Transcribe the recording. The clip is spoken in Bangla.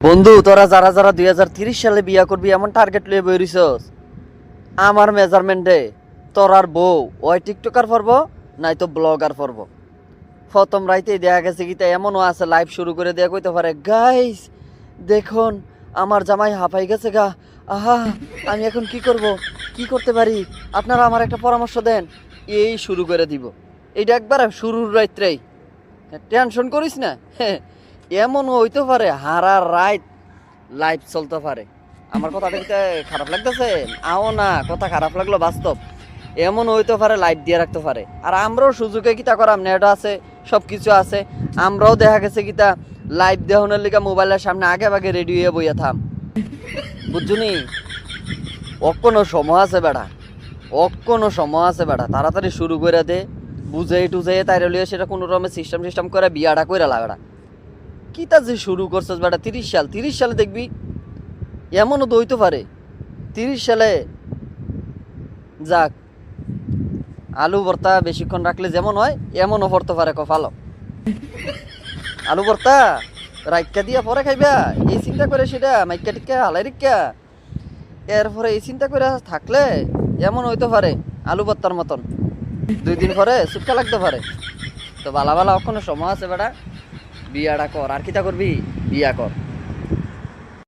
বন্ধু তোরা যারা যারা 2030 সালে বিয়া করবি এমন টার্গেট লিয়ে বইরিছস আমার মেজারমেন্টে তোর আর বউ ওই টিকটকার পড়বো নাই তো ব্লগার পড়বো। প্রথম রাইতেই দেখা গেছে কি এমনও আছে লাইভ শুরু করে দেয়া কইতে পারে গাইস দেখুন আমার জামাই হাঁপাই গেছে গা, আহা আমি এখন কি করব, কি করতে পারি, আপনারা আমার একটা পরামর্শ দেন, এই শুরু করে দিব। এইটা একবার শুরুর রাত্রেই টেনশন করিস না। এমনও হইতে পারে হারা রাত লাইভ চলতে পারে। আমার কথা দেখতে খারাপ লাগতেছে আও না, কথা খারাপ লাগলো বাস্তব। এমন হইতে পারে লাইট দিয়ে রাখতে পারে। আর আমরাও সুযোগে কিতা করাম, নেট আছে সব কিছু আছে, আমরাও দেখা গেছে কিতা লাইভ দেখানোর লিগা মোবাইলের সামনে আগে ভাগে রেডি হয়ে বইয়া থাম, বুঝছুনি? অক্কনো সময় আছে বেড়া, অক্কনো সময় আছে বেড়া, তাড়াতাড়ি শুরু করে দে। বুঝে টুঝে তাই লিয়ে সেটা কোনো রকমের সিস্টেম করে বিয়াটা করে লা বেড়া। কিতা যে শুরু করছিস বেটা, 30 সালে দেখবি এমনও তো হইতে পারে 30 সালে যাক আলু ভর্তা বেশিক্ষণ রাখলে যেমন হয় এমনও পড়তে পারে কপালো। আলু ভর্তা রাইকা দিয়া পরে খাইবা এই চিন্তা করে সেটা মাইকা টিকা হালাই রিক্কা, এরপরে এই চিন্তা করে থাকলে এমন হইতে পারে আলু ভর্তার মতন 2 দিন পরে সুটকা লাগতে পারে। তো বালা বালা অক্ষণ সময় আছে বেটা, বিয়াটা কর। আর কিতা করবি, বিয়া কর।